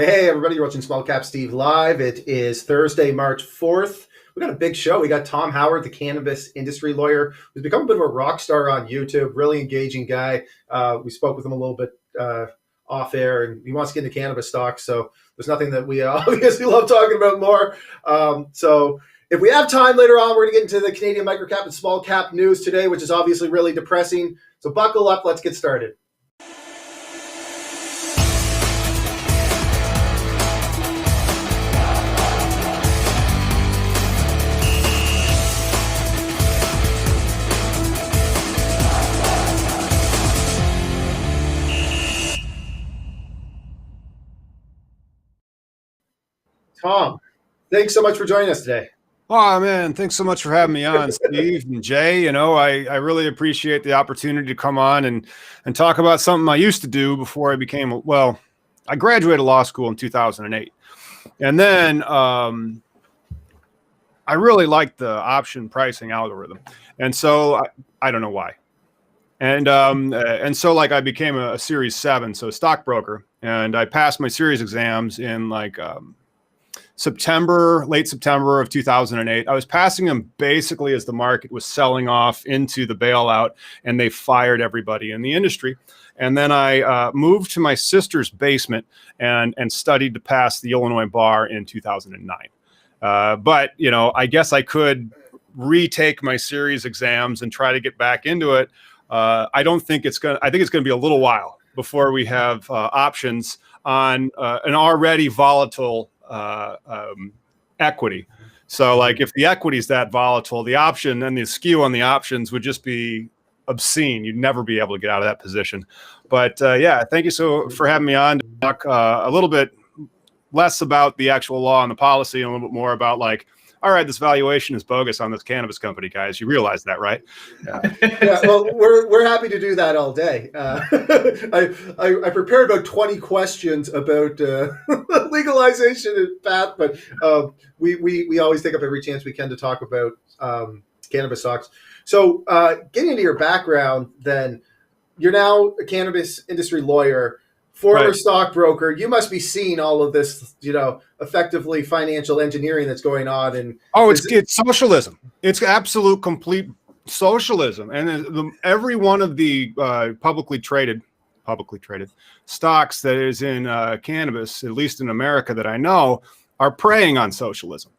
Hey everybody, you're watching SmallCapSteve live. It is Thursday, March 4th. We got a big show. We got Tom Howard, the cannabis industry lawyer, who's become a bit of a rock star on YouTube, really engaging guy. We spoke with him a little bit off air, and he wants to get into cannabis stocks, so there's nothing that we obviously love talking about more. So if we have time later on, we're going to get into the Canadian microcap and small cap news today, which is obviously really depressing. So buckle up, let's get started. Tom, thanks so much for joining us today. Oh, man, thanks so much for having me on, Steve and Jay. You know, I really appreciate the opportunity to come on and talk about something I used to do before I became, well, I graduated law school in 2008. And then I really liked the option pricing algorithm. And so I don't know why. And so like I became a Series 7, so stockbroker, and I passed my series exams in like late September of 2008. I was passing them basically as the market was selling off into the bailout and they fired everybody in the industry. And then I moved to my sister's basement and studied to pass the Illinois bar in 2009. But, you know, I guess I could retake my series exams and try to get back into it. I think it's going to be a little while before we have options on an already volatile equity. So like if the equity is that volatile, the option and the skew on the options would just be obscene. You'd never be able to get out of that position. But yeah, thank you for having me on to talk a little bit less about the actual law and the policy and a little bit more about like, all right, this valuation is bogus on this cannabis company, guys. You realize that, right? Yeah, well, we're happy to do that all day. I prepared about 20 questions about legalization and path, but we always take up every chance we can to talk about cannabis stocks. So getting into your background, then you're now a cannabis industry lawyer. Former stockbroker, you must be seeing all of this, you know, effectively financial engineering that's going on. And it's socialism. It's absolute complete socialism. And every one of the publicly traded stocks that is in cannabis, at least in America that I know, are preying on socialism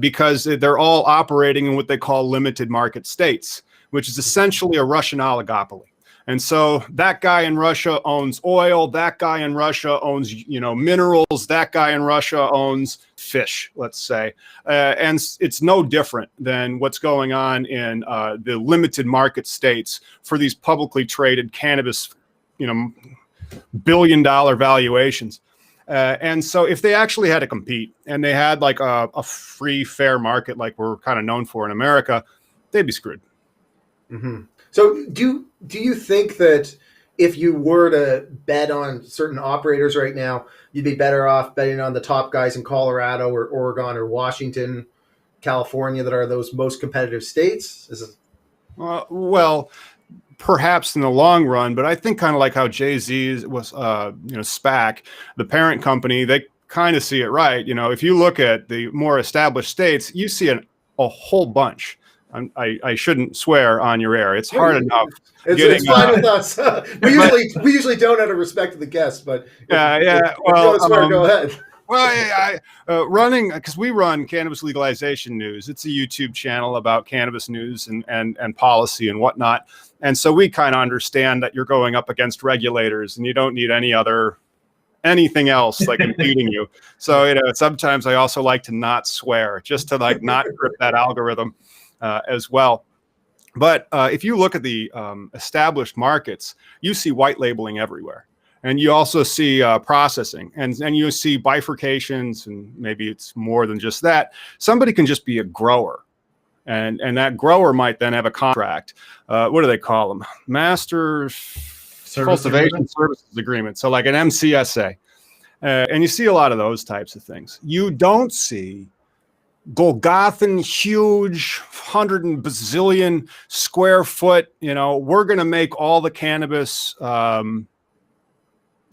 because they're all operating in what they call limited market states, which is essentially a Russian oligopoly. And so that guy in Russia owns oil. That guy in Russia owns, you know, minerals. That guy in Russia owns fish, let's say. And it's no different than what's going on in the limited market states for these publicly traded cannabis, you know, billion-dollar valuations. And so if they actually had to compete and they had like a free, fair market like we're kind of known for in America, they'd be screwed. Mm-hmm. So do you think that if you were to bet on certain operators right now, you'd be better off betting on the top guys in Colorado or Oregon or Washington, California that are those most competitive states? Well, perhaps in the long run, but I think kind of like how Jay-Z was, you know, SPAC, the parent company, they kind of see it right. You know, if you look at the more established states, you see a whole bunch. I shouldn't swear on your air. It's hard enough. It's fine with us. We usually don't out of respect to the guests, but if you want to swear, go ahead. Well, running because we run Cannabis Legalization News. It's a YouTube channel about cannabis news and policy and whatnot. And so we kind of understand that you're going up against regulators and you don't need anything else like impeding you. So, you know, sometimes I also like to not swear just to like not grip that algorithm. As well. But if you look at the established markets, you see white labeling everywhere. And you also see processing and you see bifurcations, and maybe it's more than just that. Somebody can just be a grower. And that grower might then have a contract. What do they call them? Master Cultivation Services Agreement. So like an MCSA. And you see a lot of those types of things. You don't see Golgothan, huge 100 bazillion square foot, you know, we're going to make all the cannabis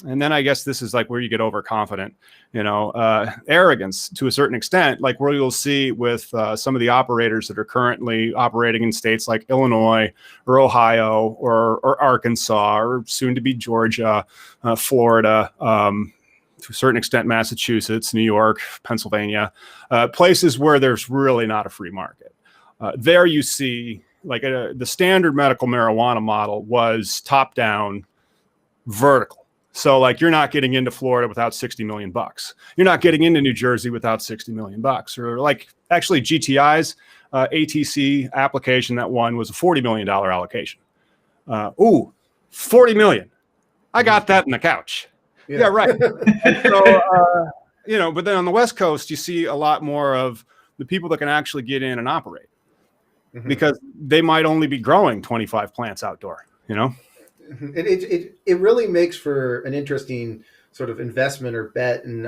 And then I guess this is like where you get overconfident. arrogance to a certain extent, like where you'll see with some of the operators that are currently operating in states like Illinois or Ohio or Arkansas or soon to be Georgia, Florida, to a certain extent, Massachusetts, New York, Pennsylvania, places where there's really not a free market. There you see like the standard medical marijuana model was top down vertical. So like you're not getting into Florida without $60 million. You're not getting into New Jersey without $60 million. Or like actually GTI's ATC application that won was a $40 million allocation. 40 million. I got that in the couch. Yeah, right. So, but then on the West Coast, you see a lot more of the people that can actually get in and operate because they might only be growing 25 plants outdoor, It really makes for an interesting sort of investment or bet. And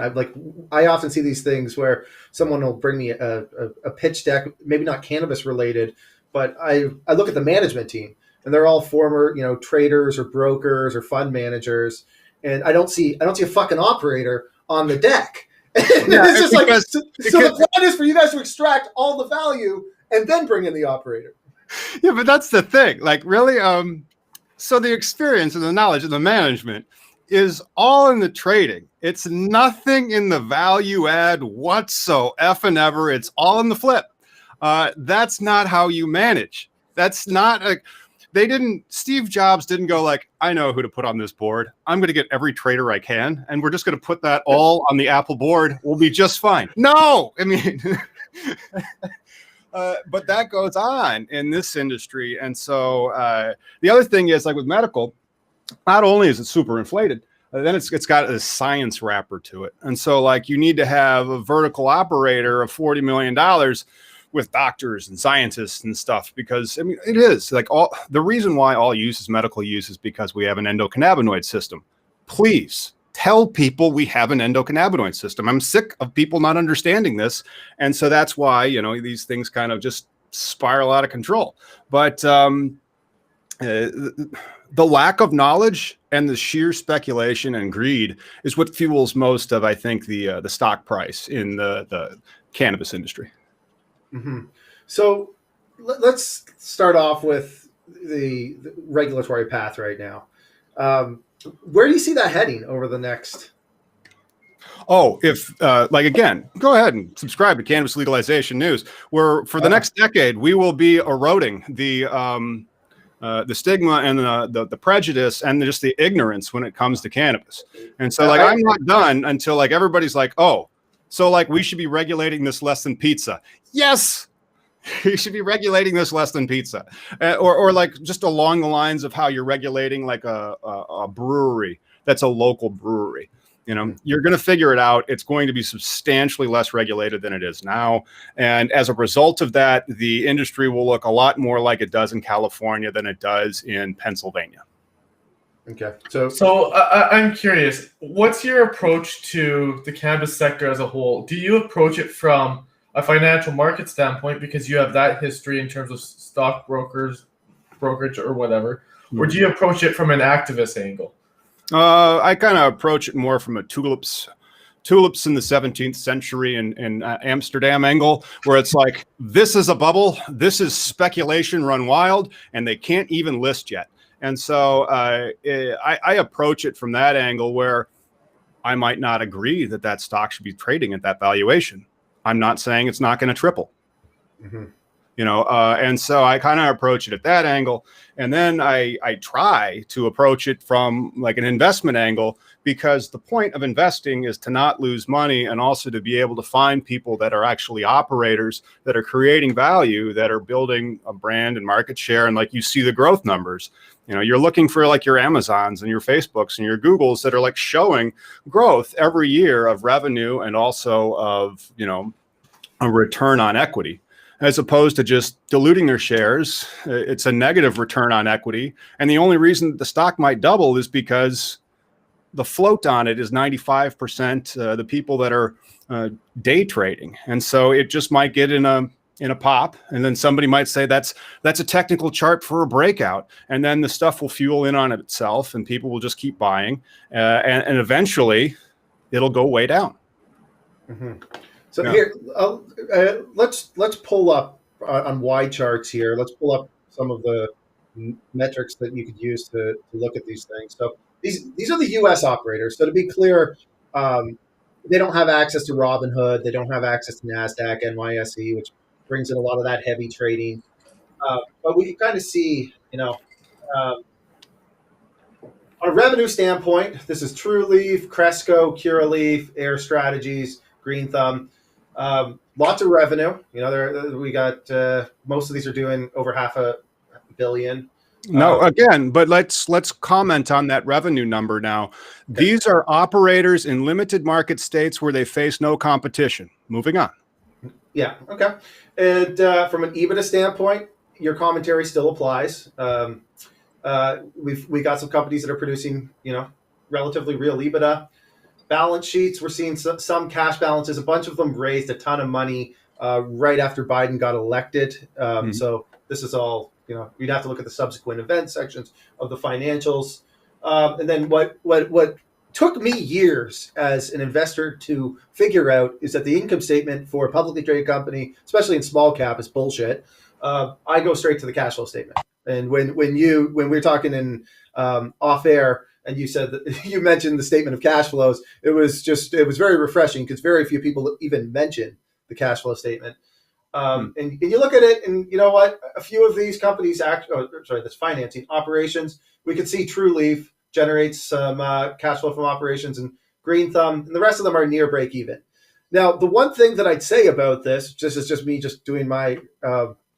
I often see these things where someone will bring me a pitch deck, maybe not cannabis related, but I look at the management team and they're all former, traders or brokers or fund managers. And I don't see a fucking operator on the deck. It's just so the plan is for you guys to extract all the value and then bring in the operator. Yeah, but that's the thing. Like really, so the experience and the knowledge and the management is all in the trading. It's nothing in the value add whatsoever. It's all in the flip. That's not how you manage. That's not Steve Jobs didn't go like, I know who to put on this board. I'm going to get every trader I can. And we're just going to put that all on the Apple board. We'll be just fine. No, I mean, but that goes on in this industry. And so the other thing is like with medical, not only is it super inflated, then it's got a science wrapper to it. And so like you need to have a vertical operator of $40 million with doctors and scientists and stuff, because I mean, it is like the reason why all use is medical use is because we have an endocannabinoid system. Please tell people we have an endocannabinoid system. I'm sick of people not understanding this. And so that's why, these things kind of just spiral out of control. But the lack of knowledge and the sheer speculation and greed is what fuels most of, I think, the stock price in the cannabis industry. Mm-hmm. So let's start off with the regulatory path right now. Where do you see that heading over the next? Oh, if again, go ahead and subscribe to Cannabis Legalization News, where for the next decade we will be eroding the stigma and the prejudice and just the ignorance when it comes to cannabis. And so I'm not done until like everybody's like, oh, so like we should be regulating this less than pizza. Yes, you should be regulating this less than pizza, or like just along the lines of how you're regulating like a brewery that's a local brewery. You're going to figure it out. It's going to be substantially less regulated than it is now. And as a result of that, the industry will look a lot more like it does in California than it does in Pennsylvania. Okay. So I'm curious, what's your approach to the cannabis sector as a whole? Do you approach it from a financial market standpoint because you have that history in terms of stock brokerage or whatever? Or do you approach it from an activist angle? I kind of approach it more from a tulips in the 17th century in Amsterdam angle, where it's like, this is a bubble, this is speculation run wild, and they can't even list yet. And so I approach it from that angle where I might not agree that stock should be trading at that valuation. I'm not saying it's not going to triple. Mm-hmm. And so I kind of approach it at that angle. And then I try to approach it from like an investment angle, because the point of investing is to not lose money and also to be able to find people that are actually operators that are creating value, that are building a brand and market share. And like you see the growth numbers, you're looking for like your Amazons and your Facebooks and your Googles that are like showing growth every year of revenue and also of, a return on equity, as opposed to just diluting their shares. It's a negative return on equity. And the only reason the stock might double is because the float on it is 95% the people that are day trading. And so it just might get in a pop. And then somebody might say that's a technical chart for a breakout. And then the stuff will fuel in on itself and people will just keep buying. And eventually it'll go way down. Mm-hmm. So Yeah. here, let's pull up on Y charts here. Let's pull up some of the metrics that you could use to look at these things. So these are the U.S. operators. So to be clear, they don't have access to Robinhood. They don't have access to NASDAQ, NYSE, which brings in a lot of that heavy trading. But we can kind of see, um, on a revenue standpoint, this is TrueLeaf, Cresco, CURA.c, Air Strategies, Green Thumb. Lots of revenue. We got most of these are doing over $500 million. No, again, but let's comment on that revenue number now. Okay. These are operators in limited market states where they face no competition. Moving on. Yeah. Okay. And from an EBITDA standpoint, your commentary still applies. We got some companies that are producing, relatively real EBITDA. Balance sheets, we're seeing some cash balances. A bunch of them raised a ton of money right after Biden got elected. So this is all, you'd have to look at the subsequent event sections of the financials. And then what took me years as an investor to figure out is that the income statement for a publicly traded company, especially in small cap, is bullshit. I go straight to the cash flow statement. And when we were talking in off air, and you said that you mentioned the statement of cash flows, it was very refreshing because very few people even mention the cash flow statement. And you look at it, and you know what? A few of these companies this financing operations, we could see TrueLeaf generates some cash flow from operations, and Green Thumb, and the rest of them are near break even. Now, the one thing that I'd say about this, just me doing my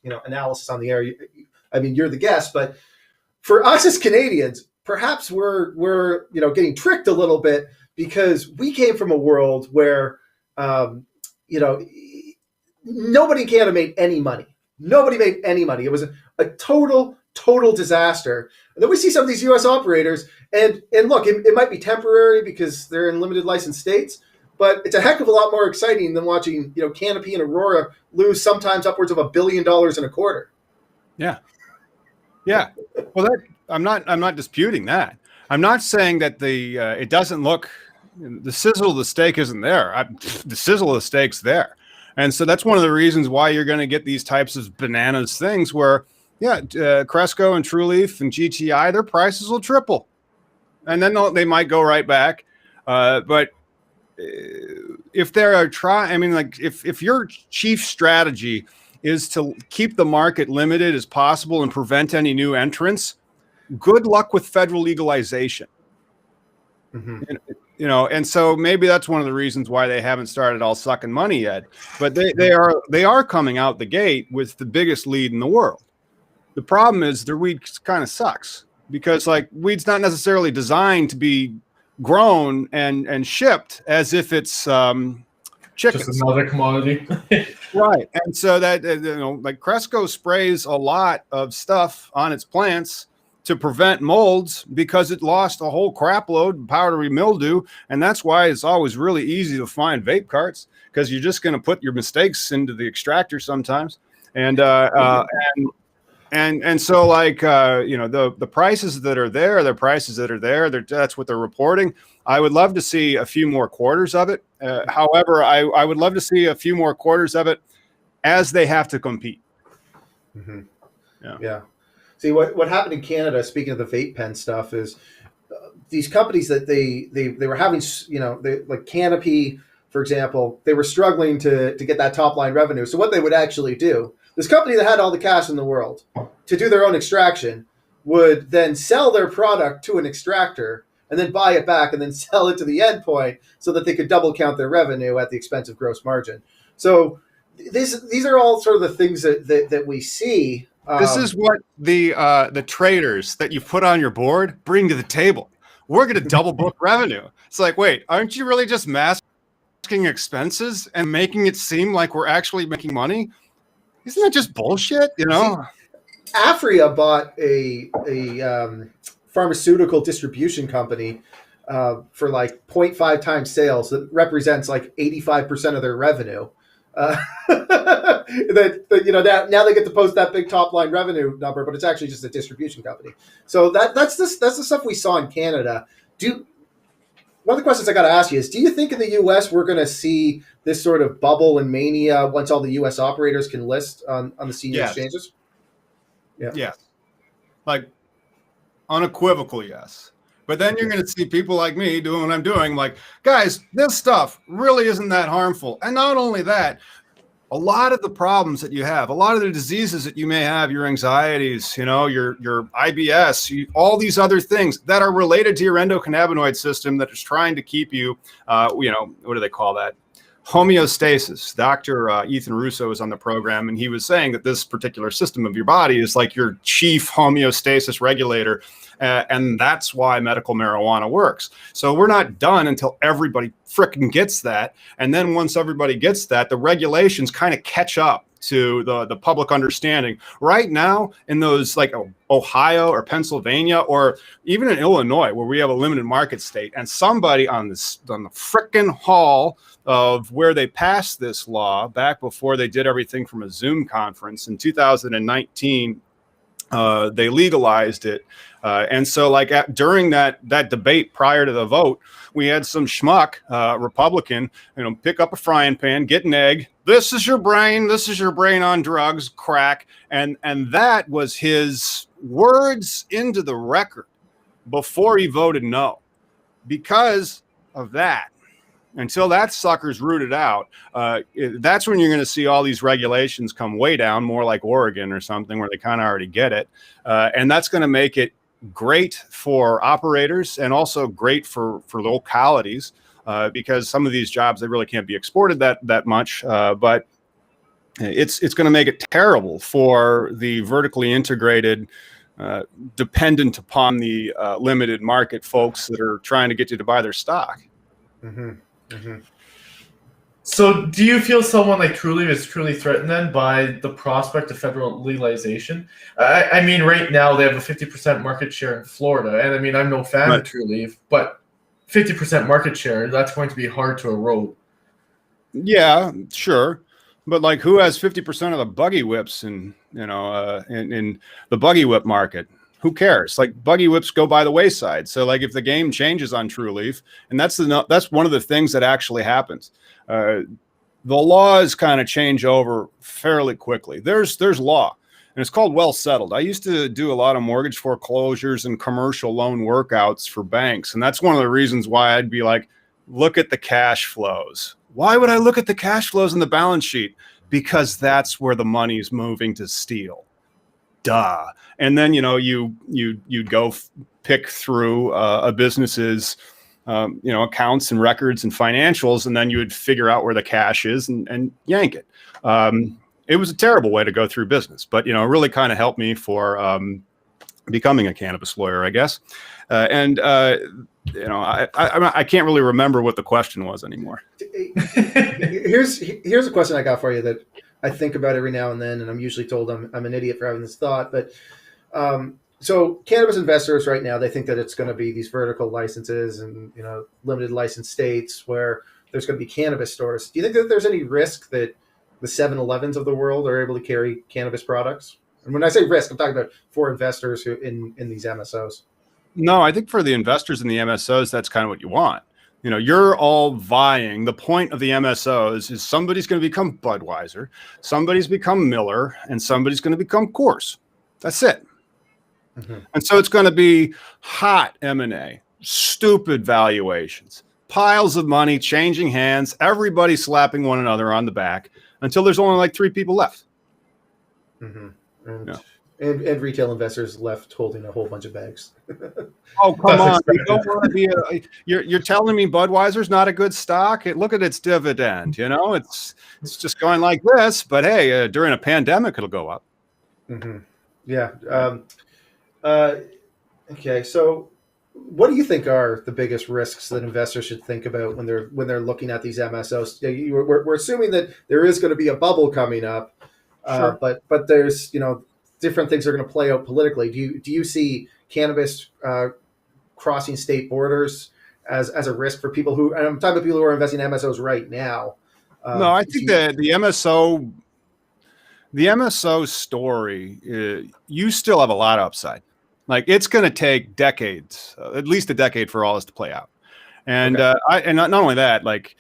analysis on the air. You're the guest, but for us as Canadians, perhaps we're getting tricked a little bit because we came from a world where nobody in Canada made any money. Nobody made any money. It was a total disaster. And then we see some of these U.S. operators, and look, it might be temporary because they're in limited license states, but it's a heck of a lot more exciting than watching Canopy and Aurora lose sometimes upwards of $1 billion in a quarter. Yeah. Well, I'm not disputing that. I'm not saying that it doesn't look, the sizzle of the steak isn't there. The sizzle of the steak's there. And so that's one of the reasons why you're going to get these types of bananas things where, Cresco and TrueLeaf and GTI, their prices will triple. And then they might go right back. But if they're if your chief strategy is to keep the market limited as possible and prevent any new entrants, good luck with federal legalization. And so maybe that's one of the reasons why they haven't started all sucking money yet. But they are coming out the gate with the biggest lead in the world. The problem is their weed kind of sucks because weed's not necessarily designed to be grown and shipped as if it's chickens. Just another commodity. Right. And so that, Cresco sprays a lot of stuff on its plants to prevent molds because it lost a whole crap load of powdery mildew. And that's why it's always really easy to find vape carts because you're just going to put your mistakes into the extractor sometimes. And so the prices that are there, that's what they're reporting. I would love to see a few more quarters of it. However, I would love to see a few more quarters of it as they have to compete. Yeah. See, what happened in Canada, speaking of the vape pen stuff, is these companies that they were having, like Canopy, for example, they were struggling to get that top line revenue. So what they would actually do, this company that had all the cash in the world to do their own extraction would then sell their product to an extractor and then buy it back and then sell it to the endpoint so that they could double count their revenue at the expense of gross margin. So these are all sort of the things that we see. This is what the traders that you put on your board bring to the table. We're going to double book revenue. It's like, wait, aren't you really just masking expenses and making it seem like we're actually making money? Isn't that just bullshit? See, Afria bought a pharmaceutical distribution company for 0.5 times sales. That represents 85% of their revenue. Now they get to post that big top line revenue number, but it's actually just a distribution company. So that's the stuff we saw in Canada. one of the questions I got to ask you is, do you think in the U.S. we're going to see this sort of bubble and mania once all the U.S. operators can list on the senior Yes. exchanges? Yeah. Yes. Like unequivocal yes. But then you're going to see people like me doing what I'm doing. Like, guys, this stuff really isn't that harmful. And not only that, a lot of the problems that you have, a lot of the diseases that you may have, your anxieties, you know, your IBS, all these other things that are related to your endocannabinoid system that is trying to keep you, you know, what do they call that? Homeostasis. Dr. Ethan Russo was on the program, and he was saying that this particular system of your body is like your chief homeostasis regulator. And that's why medical marijuana works. So we're not done until everybody frickin' gets that. And then once everybody gets that, the regulations kind of catch up to the public understanding. Right now, in those like Ohio or Pennsylvania or even in Illinois, where we have a limited market state, and somebody on the frickin' hall of where they passed this law back before they did everything from a Zoom conference in 2019, they legalized it. And so like during that debate prior to the vote, we had some schmuck Republican, you know, pick up a frying pan, get an egg. This is your brain on drugs, crack. And that was his words into the record before he voted no. Because of that, until that sucker's rooted out, that's when you're going to see all these regulations come way down, more like Oregon or something where they kind of already get it. And that's going to make it great for operators and also great for localities because some of these jobs, they really can't be exported that much. But it's going to make it terrible for the vertically integrated, dependent upon the limited market folks that are trying to get you to buy their stock. Mm-hmm. Mm-hmm. So do you feel someone like TRUL.c is truly threatened then by the prospect of federal legalization? I mean, right now they have a 50% market share in Florida. And I mean, I'm no fan of TRUL.c, but 50% market share, that's going to be hard to erode. Yeah, sure. But like who has 50% of the buggy whips in, you know, in the buggy whip market? Who cares? Like buggy whips go by the wayside. So like if the game changes on TRUL.c, and that's one of the things that actually happens. The laws kind of change over fairly quickly. There's law, and it's called well settled. I used to do a lot of mortgage foreclosures and commercial loan workouts for banks, and that's one of the reasons why I'd be like, look at the cash flows. Why would I look at the cash flows in the balance sheet? Because that's where the money's moving to steal. Duh. And then, you know, you'd go pick through a business's, you know, accounts and records and financials, and then you would figure out where the cash is and yank it. It was a terrible way to go through business, but, you know, it really kind of helped me for becoming a cannabis lawyer, I guess. You know, I can't really remember what the question was anymore. Here's a question I got for you that I think about every now and then, and I'm usually told I'm an idiot for having this thought. But so cannabis investors right now, they think that it's going to be these vertical licenses and, you know, limited license states where there's going to be cannabis stores. Do you think that there's any risk that the 7-Elevens of the world are able to carry cannabis products? And when I say risk, I'm talking about for investors who in these MSOs. No, I think for the investors in the MSOs, that's kind of what you want. You know, you're all vying. The point of the MSOs is somebody's going to become Budweiser, somebody's become Miller, and somebody's going to become Coors. That's it. Mm-hmm. And so it's going to be hot M&A, stupid valuations, piles of money changing hands, everybody slapping one another on the back until there's only like 3 people left. Mm-hmm. And retail investors left holding a whole bunch of bags. Oh, come on. You don't want to be you're telling me Budweiser's not a good stock? Look at its dividend. You know, it's just going like this. But hey, during a pandemic, it'll go up. Mm-hmm. Yeah. Okay. So what do you think are the biggest risks that investors should think about when they're looking at these MSOs? We're assuming that there is going to be a bubble coming up, sure. But there's, you know, different things are going to play out politically. Do you see cannabis crossing state borders as a risk for people who, and I'm talking about people who are investing in MSOs right now? No, I think the MSO story, you still have a lot of upside. Like it's going to take decades, at least a decade for all this to play out. And Okay. and not only that, like,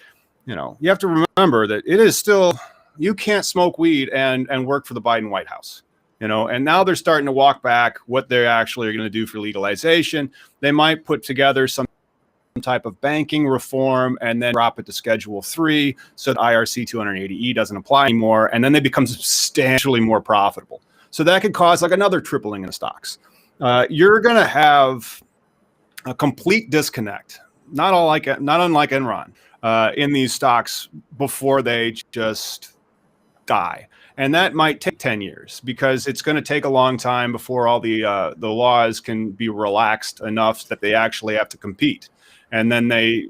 you have to remember that it is still, you can't smoke weed and work for the Biden White House. And now they're starting to walk back what they actually are going to do for legalization. They might put together some type of banking reform and then drop it to Schedule 3 so that IRC 280E doesn't apply anymore, and then they become substantially more profitable. So that could cause like another tripling in stocks. You're going to have a complete disconnect, not unlike Enron, in these stocks before they just die. And that might take 10 years because it's going to take a long time before all the laws can be relaxed enough that they actually have to compete. And then they,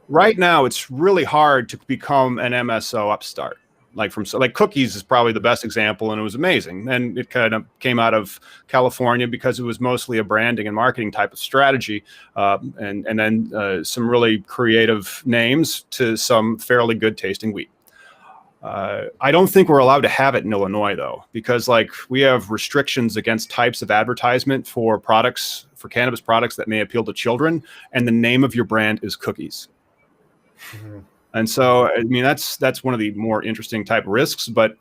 right now it's really hard to become an MSO upstart. Like Cookies is probably the best example, and it was amazing. And it kind of came out of California because it was mostly a branding and marketing type of strategy, and then some really creative names to some fairly good tasting wheat. I don't think we're allowed to have it in Illinois, though, because like we have restrictions against types of advertisement for products, for cannabis products that may appeal to children, and the name of your brand is Cookies. Mm-hmm. And so, I mean, that's one of the more interesting type of risks. But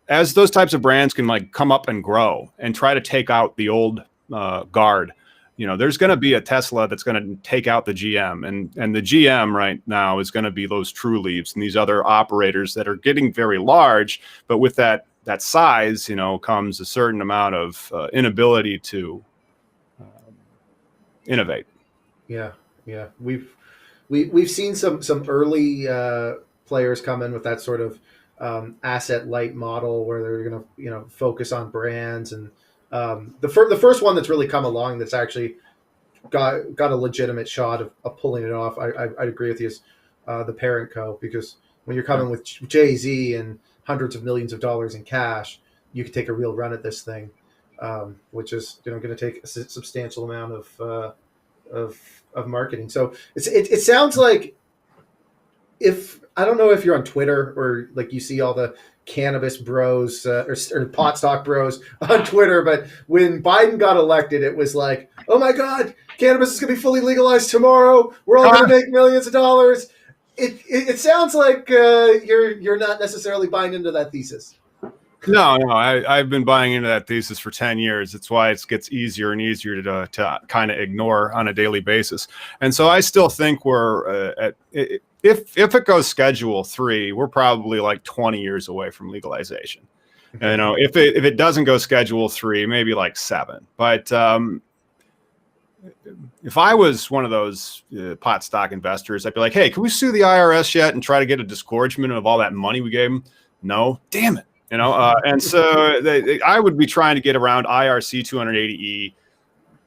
as those types of brands can like come up and grow and try to take out the old guard, there's going to be a Tesla that's going to take out the GM, and the GM right now is going to be those TRUL's and these other operators that are getting very large. But with that size, comes a certain amount of inability to innovate. Yeah. We've seen some early players come in with that sort of asset light model where they're going to focus on brands, and the first one that's really come along that's actually got a legitimate shot of pulling it off. I'd agree with you is the Parent Co, because when you're coming with Jay-Z and hundreds of millions of dollars in cash, you could take a real run at this thing, which is going to take a substantial amount of marketing. So it sounds like, if I don't know if you're on Twitter or like you see all the cannabis bros or pot stock bros on Twitter, but when Biden got elected, it was like, oh my God, cannabis is going to be fully legalized tomorrow. We're all going to make millions of dollars. It sounds like you're not necessarily buying into that thesis. No, I've been buying into that thesis for 10 years. It's why it gets easier and easier to kind of ignore on a daily basis. And so I still think we're if it goes Schedule 3, we're probably like 20 years away from legalization. If it doesn't go Schedule 3, maybe like 7. But if I was one of those pot stock investors, I'd be like, hey, can we sue the IRS yet and try to get a disgorgement of all that money we gave them? No, damn it. And so I would be trying to get around IRC 280E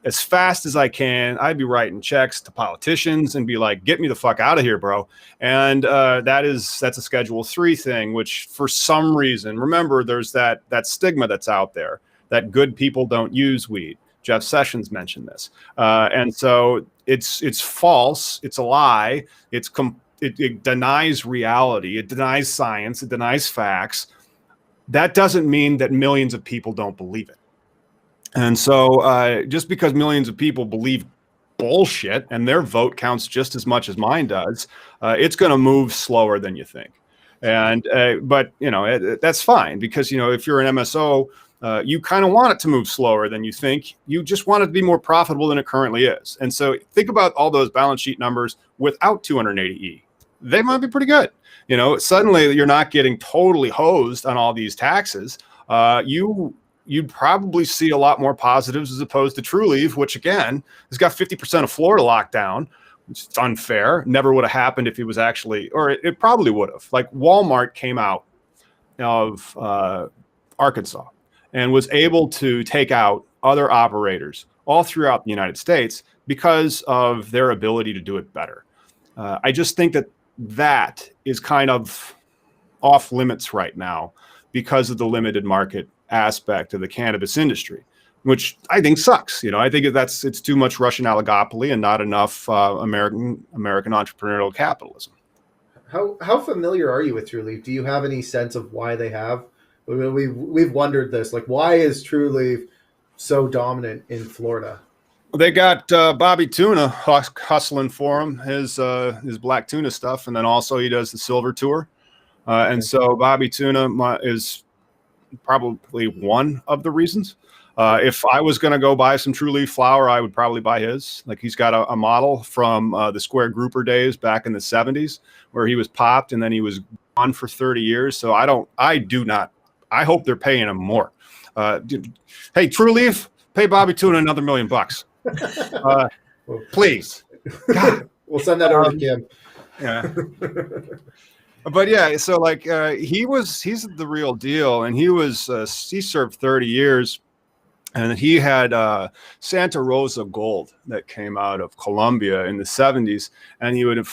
as fast as I can. I'd be writing checks to politicians and be like, get me the fuck out of here, bro. And that's a Schedule 3 thing, which for some reason, remember, there's that stigma that's out there that good people don't use weed. Jeff Sessions mentioned this. And so it's false. It's a lie. It denies reality. It denies science. It denies facts. That doesn't mean that millions of people don't believe it. And so just because millions of people believe bullshit and their vote counts just as much as mine does, it's going to move slower than you think. And but that's fine, because if you're an MSO, you kind of want it to move slower than you think. You just want it to be more profitable than it currently is. And so think about all those balance sheet numbers without 280E. They might be pretty good. Suddenly you're not getting totally hosed on all these taxes. You'd probably see a lot more positives as opposed to TruLeaf, which again has got 50% of Florida locked down, which is unfair. Never would have happened if it was actually, or it probably would have. Like Walmart came out of Arkansas and was able to take out other operators all throughout the United States because of their ability to do it better. I just think that is kind of off limits right now because of the limited market aspect of the cannabis industry, which I think sucks. I think it's too much Russian oligopoly and not enough American entrepreneurial capitalism. How familiar are you with TruLeaf? Do you have any sense of why they have? We've wondered this. Like, why is TruLeaf so dominant in Florida? They got Bobby Tuna hustling for him, his black tuna stuff, and then also he does the silver tour. And so Bobby Tuna is probably one of the reasons. If I was going to go buy some True Leaf flower, I would probably buy his. Like, he's got a model from the Square Grouper days back in the 70s where he was popped and then he was gone for 30 years. So I hope they're paying him more. Hey, True Leaf, pay Bobby Tuna another $1 million. Please. God. We'll send that over to Kim. Yeah. But yeah, so like he's the real deal, and he served 30 years, and he had Santa Rosa gold that came out of Colombia in the 70s, and he would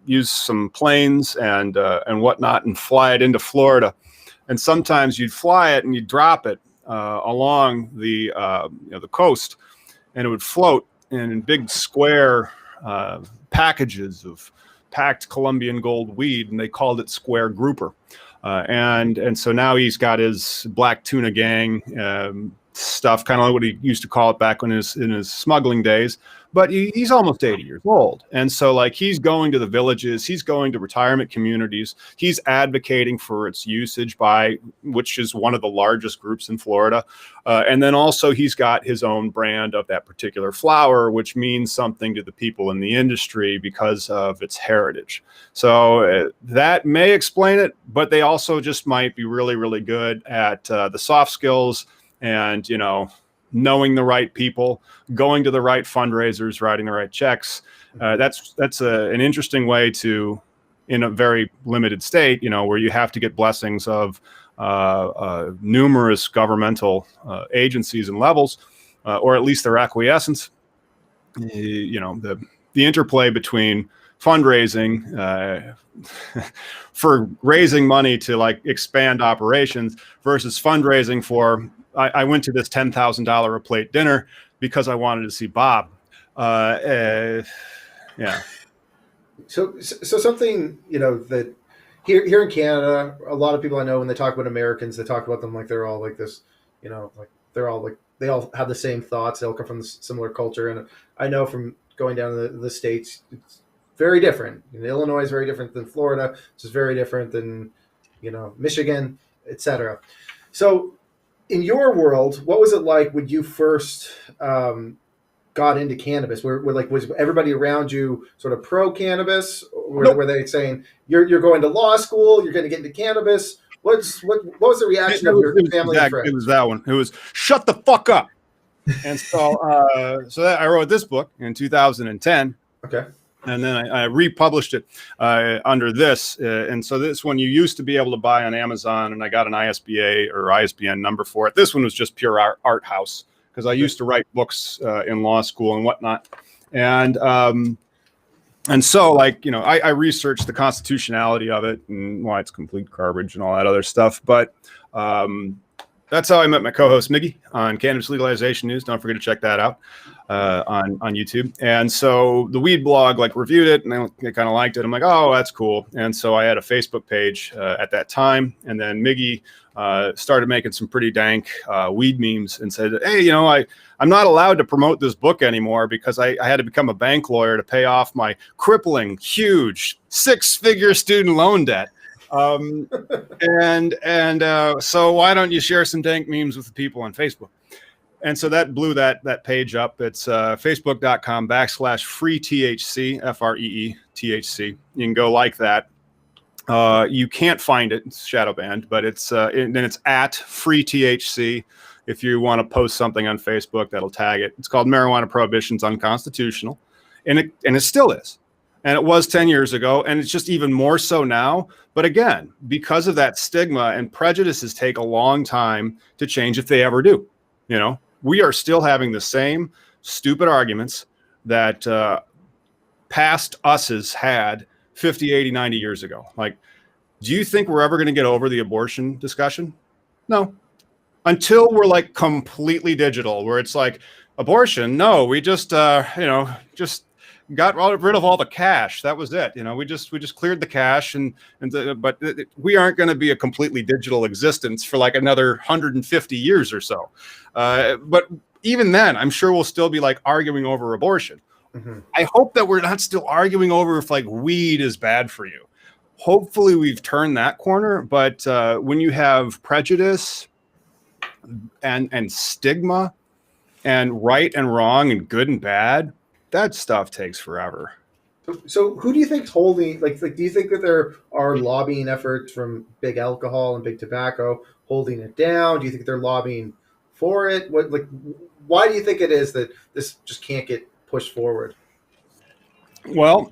use some planes and whatnot and fly it into Florida, and sometimes you'd fly it and you'd drop it along the coast, and it would float in big square packages of packed Colombian gold weed, and they called it Square Grouper. And so now he's got his black tuna gang stuff, kind of like what he used to call it back in his smuggling days. But he's almost 80 years old. And so like he's going to the villages, he's going to retirement communities, he's advocating for its usage which is one of the largest groups in Florida. And then also he's got his own brand of that particular flower, which means something to the people in the industry because of its heritage. So that may explain it, but they also just might be really, really good at the soft skills and, knowing the right people, going to the right fundraisers, writing the right checks. That's an interesting way to, in a very limited state, where you have to get blessings of numerous governmental agencies and levels, or at least their acquiescence. The interplay between fundraising for raising money to like expand operations versus fundraising for, I went to this $10,000 a plate dinner because I wanted to see Bob. Yeah. So something, that here in Canada, a lot of people I know, when they talk about Americans, they talk about them like they're all like this, like they're all like, they all have the same thoughts. They all come from similar culture. And I know from going down to the States, it's very different. Illinois is very different than Florida, which is very different than, Michigan, etc. So in your world, what was it like when you first got into cannabis? Was everybody around you sort of pro cannabis? Nope. Were they saying you're going to law school, you're going to get into cannabis? What was the reaction of your family and friends? It was that one. It was shut the fuck up. And so I wrote this book in 2010. Okay. And then I republished it under this. And so this one you used to be able to buy on Amazon, and I got an ISBN number for it. This one was just pure art house because I used to write books in law school and whatnot. And so I researched the constitutionality of it and why it's complete garbage and all that other stuff. But that's how I met my co-host Miggy on Cannabis Legalization News. Don't forget to check that out on YouTube. And so the weed blog reviewed it, and they kind of liked it. I'm like, oh, that's cool. And so I had a Facebook page at that time. And then Miggy started making some pretty dank weed memes and said, hey, I'm not allowed to promote this book anymore because I had to become a bank lawyer to pay off my crippling, huge 6-figure student loan debt. So why don't you share some dank memes with the people on Facebook? And so that blew that page up. It's facebook.com/free THC, FREE-THC. You can go like that. You can't find it. It's shadow banned, but it's at free THC. If you want to post something on Facebook, that'll tag it. It's called Marijuana Prohibition's Unconstitutional. And it still is. And it was 10 years ago, and it's just even more so now. But again, because of that stigma, and prejudices take a long time to change if they ever do. We are still having the same stupid arguments that past us's had 50, 80, 90 years ago. Do you think we're ever going to get over the abortion discussion? No. Until we're completely digital, where it's abortion. No, we just just got rid of all the cash. That was it. We just cleared the cash, but we aren't going to be a completely digital existence for another 150 years or so. But even then, I'm sure we'll still be like arguing over abortion. Mm-hmm. I hope that we're not still arguing over if like weed is bad for you. Hopefully we've turned that corner. But when you have prejudice and stigma and right and wrong and good and bad, that stuff takes forever. So who do you think's holding, like, do you think that there are lobbying efforts from big alcohol and big tobacco holding it down? Do you think they're lobbying for it? Why do you think it is that this just can't get pushed forward? Well,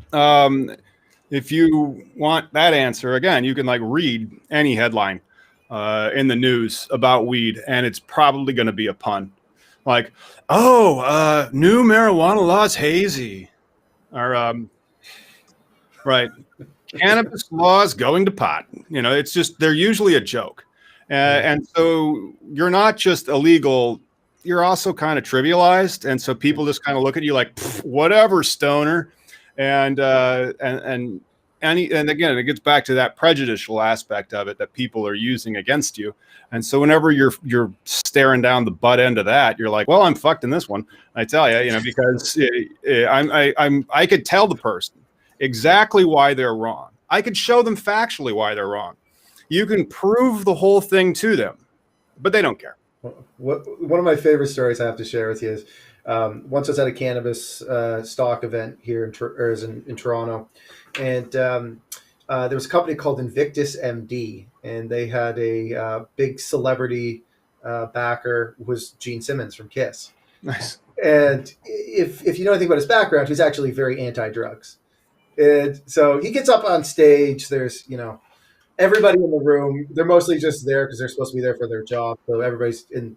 if you want that answer, again, you can like read any headline in the news about weed, and it's probably going to be a pun. Like, new marijuana laws hazy. Or, right. Cannabis laws going to pot. You know, it's just, they're usually a joke. And so you're not just illegal, you're also kind of trivialized. And so people just kind of look at you like, whatever, stoner. And again, it gets back to that prejudicial aspect of it that people are using against you. And so whenever you're staring down the butt end of that, you're like, well, I'm fucked in this one. I tell you, because I could tell the person exactly why they're wrong. I could show them factually why they're wrong. You can prove the whole thing to them, but they don't care. One of my favorite stories I have to share with you is once I was at a cannabis stock event here in Toronto, and there was a company called Invictus MD, and they had a big celebrity backer, was Gene Simmons from Kiss. Nice. And if you know anything about his background, he's actually very anti-drugs. And so he gets up on stage. There's, everybody in the room. They're mostly just there because they're supposed to be there for their job. So everybody's in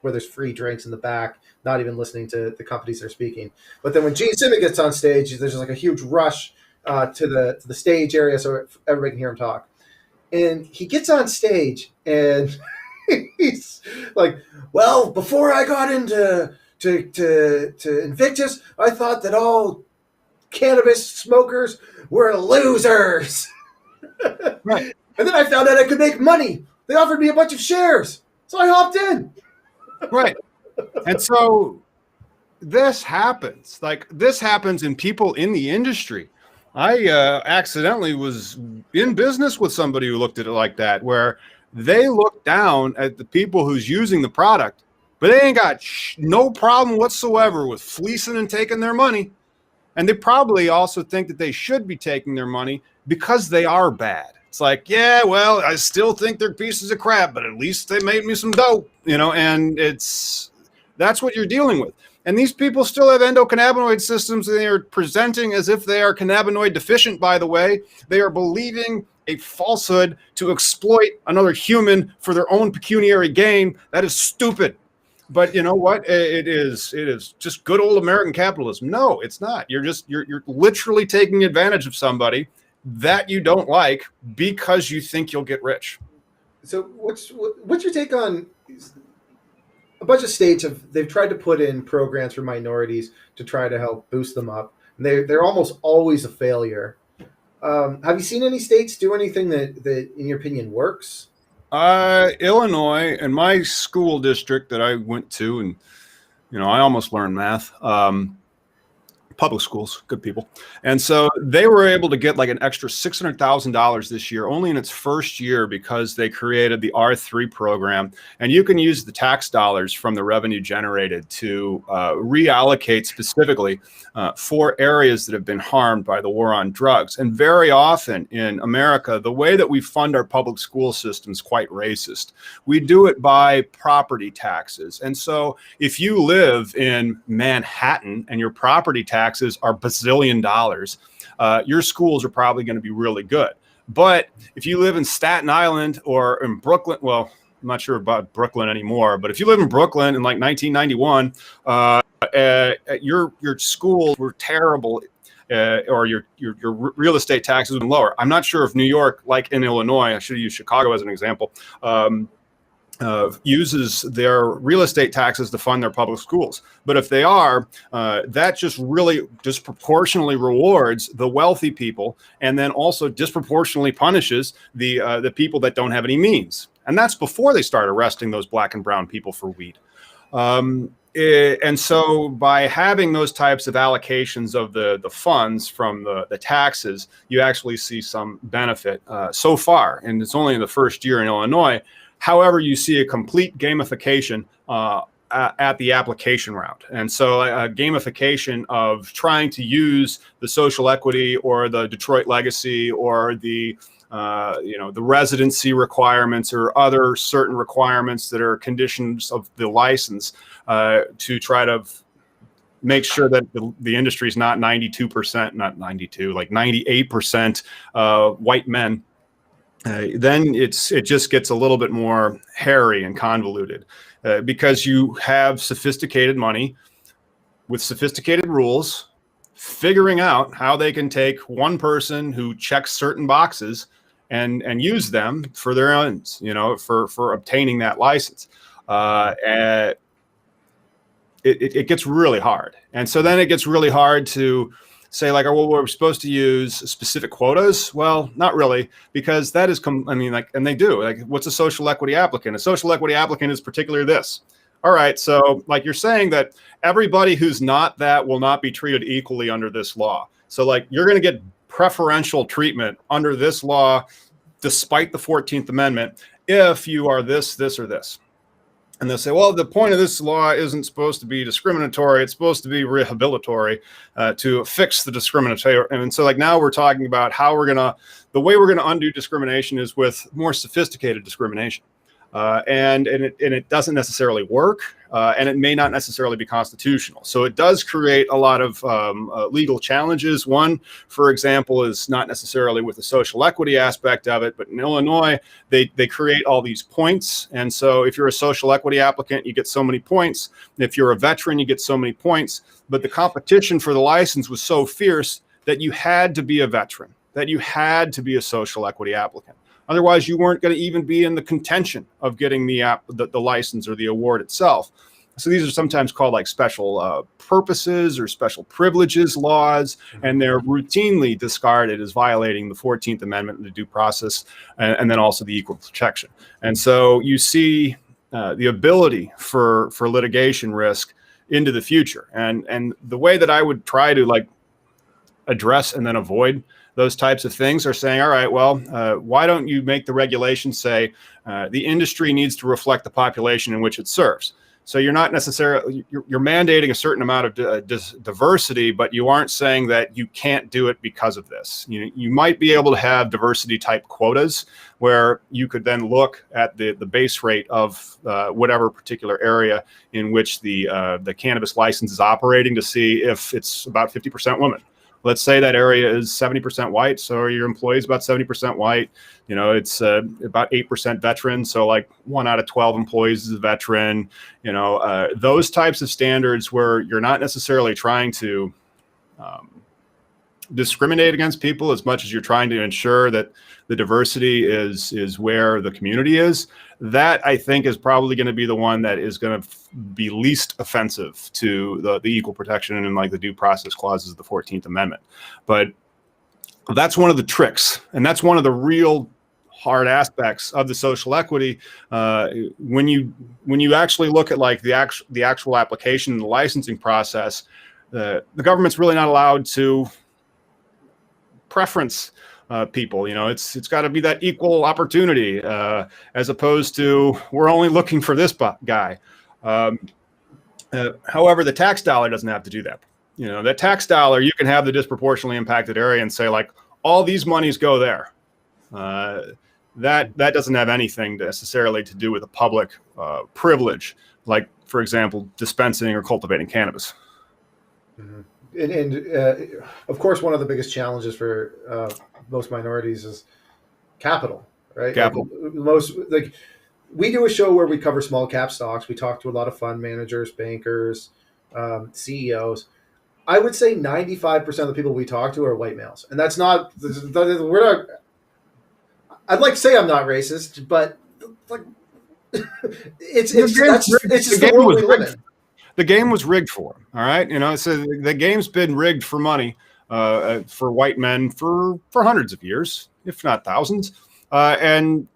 where there's free drinks in the back, not even listening to the companies they're speaking. But then when Gene Simmons gets on stage, there's just like a huge rush to the stage area so everybody can hear him talk. And he gets on stage and he's like, well, before I got into Invictus, I thought that all cannabis smokers were losers. Right. And then I found out I could make money. They offered me a bunch of shares. So I hopped in. Right. And so this happens. Like, this happens in people in the industry. I accidentally was in business with somebody who looked at it like that, where they look down at the people who's using the product, but they ain't got no problem whatsoever with fleecing and taking their money. And they probably also think that they should be taking their money because they are bad. It's like, yeah, well, I still think they're pieces of crap, but at least they made me some dope, and that's what you're dealing with. And these people still have endocannabinoid systems, and they are presenting as if they are cannabinoid deficient, by the way. They are believing a falsehood to exploit another human for their own pecuniary gain. That is stupid. But you know what? It is just good old American capitalism. No, it's not. You're literally taking advantage of somebody that you don't like because you think you'll get rich. So what's your take on a bunch of states they've tried to put in programs for minorities to try to help boost them up, and they're almost always a failure. Have you seen any states do anything that in your opinion works? Illinois, and my school district that I went to, and I almost learned math. Public schools, good people. And so they were able to get like an extra $600,000 this year, only in its first year, because they created the R3 program. And you can use the tax dollars from the revenue generated to reallocate specifically for areas that have been harmed by the war on drugs. And very often in America, the way that we fund our public school system is quite racist. We do it by property taxes. And so if you live in Manhattan and your property taxes are bazillion dollars, your schools are probably going to be really good. But if you live in Staten Island or in Brooklyn, well, I'm not sure about Brooklyn anymore, but if you live in Brooklyn in like 1991, your schools were terrible, or your real estate taxes were lower. I'm not sure if New York, like in Illinois, I should use Chicago as an example, uses their real estate taxes to fund their public schools. But if they are, that just really disproportionately rewards the wealthy people, and then also disproportionately punishes the people that don't have any means. And that's before they start arresting those black and brown people for weed. And so by having those types of allocations of the funds from the taxes, you actually see some benefit so far. And it's only in the first year in Illinois. However, you see a complete gamification at the application route. And so a gamification of trying to use the social equity or the Detroit legacy or the the residency requirements or other certain requirements that are conditions of the license to try to make sure that the industry is not 92%, not 92, like 98% white men. Then it just gets a little bit more hairy and convoluted because you have sophisticated money with sophisticated rules figuring out how they can take one person who checks certain boxes and use them for their own, for obtaining that license. And it gets really hard. And so then it gets really hard to say like, oh, well, we're supposed to use specific quotas. Well, not really, because that is, and they do, like, what's a social equity applicant? A social equity applicant is particularly this. All right. So like you're saying that everybody who's not that will not be treated equally under this law. So like you're going to get preferential treatment under this law, despite the 14th Amendment, if you are this, this, or this. And they'll say, well, the point of this law isn't supposed to be discriminatory. It's supposed to be rehabilitatory to fix the discriminatory. And so like now we're talking about how the way we're going to undo discrimination is with more sophisticated discrimination. And it doesn't necessarily work, and it may not necessarily be constitutional. So it does create a lot of legal challenges. One, for example, is not necessarily with the social equity aspect of it, but in Illinois, they create all these points. And so if you're a social equity applicant, you get so many points. If you're a veteran, you get so many points. But the competition for the license was so fierce that you had to be a veteran, that you had to be a social equity applicant. Otherwise, you weren't going to even be in the contention of getting the license or the award itself. So these are sometimes called like special purposes or special privileges laws, and they're routinely discarded as violating the 14th Amendment and the due process, and then also the equal protection. And so you see the ability for litigation risk into the future. And the way that I would try to like address and then avoid those types of things are saying, all right, well, why don't you make the regulation say the industry needs to reflect the population in which it serves? So you're not necessarily, you're mandating a certain amount of diversity, but you aren't saying that you can't do it because of this. You might be able to have diversity type quotas where you could then look at the base rate of whatever particular area in which the cannabis license is operating to see if it's about 50% women. Let's say that area is 70% white, so your employees about 70% white. It's about 8% veteran, so like 1 out of 12 employees is a veteran. Those types of standards where you're not necessarily trying to discriminate against people as much as you're trying to ensure that the diversity is where the community is. That I think is probably going to be the one that is going to be least offensive to the equal protection and like the due process clauses of the 14th Amendment. But that's one of the tricks, and that's one of the real hard aspects of the social equity. When you actually look at like the actual application and the licensing process, the government's really not allowed to preference people. It's got to be that equal opportunity as opposed to we're only looking for this guy. However, the tax dollar doesn't have to do that. That tax dollar, you can have the disproportionately impacted area and say like all these monies go there. That doesn't have anything necessarily to do with a public privilege, like for example, dispensing or cultivating cannabis. Mm-hmm. And of course, one of the biggest challenges for most minorities is capital, right? Capital. We do a show where we cover small cap stocks. We talk to a lot of fund managers, bankers, CEOs. I would say 95% of the people we talk to are white males, and that's not. We're not. I'd like to say I'm not racist, but like, it's just the world we live in. The game was rigged for them. All right. So the game's been rigged for money for white men for hundreds of years, if not thousands. And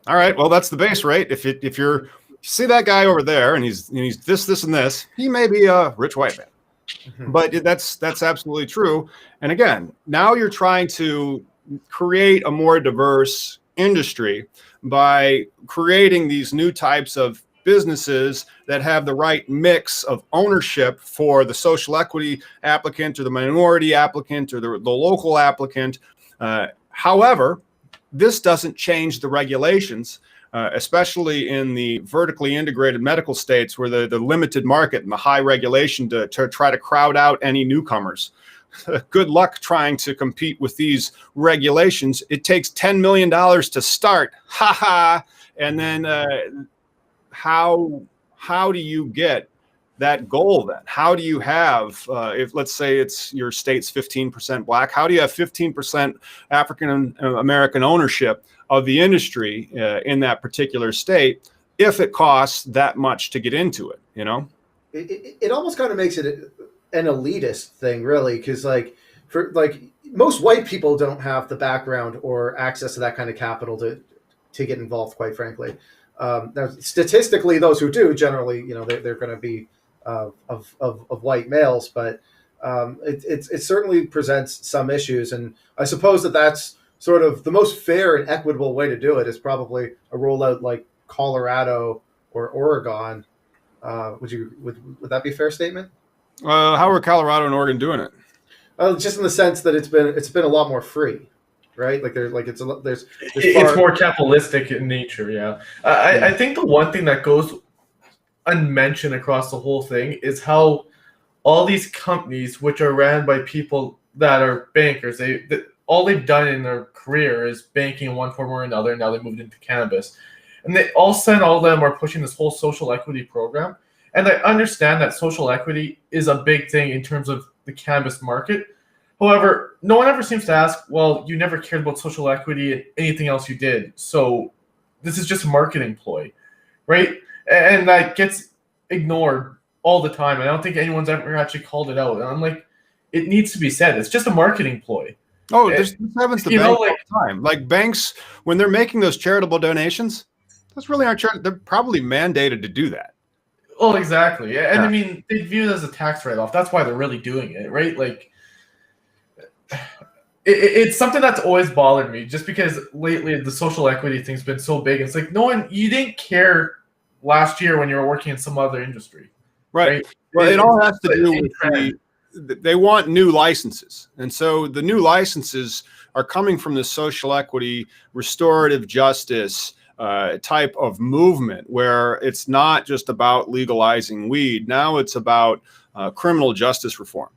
all right, well, that's the base rate. If you're see that guy over there, and he's this, and this. He may be a rich white man. But that's absolutely true. And again, now you're trying to create a more diverse industry by creating these new types of businesses that have the right mix of ownership for the social equity applicant or the minority applicant or the local applicant. However, this doesn't change the regulations, especially in the vertically integrated medical states where the limited market and the high regulation to try to crowd out any newcomers. Good luck trying to compete with these regulations. It takes $10 million to start. Ha ha. And then how do you get that goal then? How do you have, if let's say it's your state's 15% black, how do you have 15% African American ownership of the industry in that particular state if it costs that much to get into it, you know? It almost kind of makes it an elitist thing, really, because most white people don't have the background or access to that kind of capital to get involved, quite frankly. Now, statistically, those who do generally, they're going to be of white males, but it certainly presents some issues, and I suppose that's sort of the most fair and equitable way to do it is probably a rollout like Colorado or Oregon. Would that be a fair statement? How are Colorado and Oregon doing it? Just in the sense that it's been a lot more free, right? Like there's it's more capitalistic in nature. Yeah, I think the one thing that goes unmentioned across the whole thing is how all these companies, which are ran by people that are bankers, all they've done in their career is banking in one form or another, and now they moved into cannabis. And all of them are pushing this whole social equity program. And I understand that social equity is a big thing in terms of the cannabis market. However, no one ever seems to ask, well, you never cared about social equity and anything else you did. So this is just a marketing ploy, right? And that gets ignored all the time. I don't think anyone's ever actually called it out. And I'm like, it needs to be said. It's just a marketing ploy. Oh, this happens to banks all the time. Like banks, when they're making those charitable donations, that's really aren't they're probably mandated to do that. Oh, exactly. And yeah. I mean, they view it as a tax write-off. That's why they're really doing it, right? Like, it's something that's always bothered me, just because lately the social equity thing's been so big. It's like, you didn't care last year when you were working in some other industry. Right. Well, it all has to do with they want new licenses. And so the new licenses are coming from the social equity, restorative justice type of movement, where it's not just about legalizing weed. Now it's about criminal justice reform.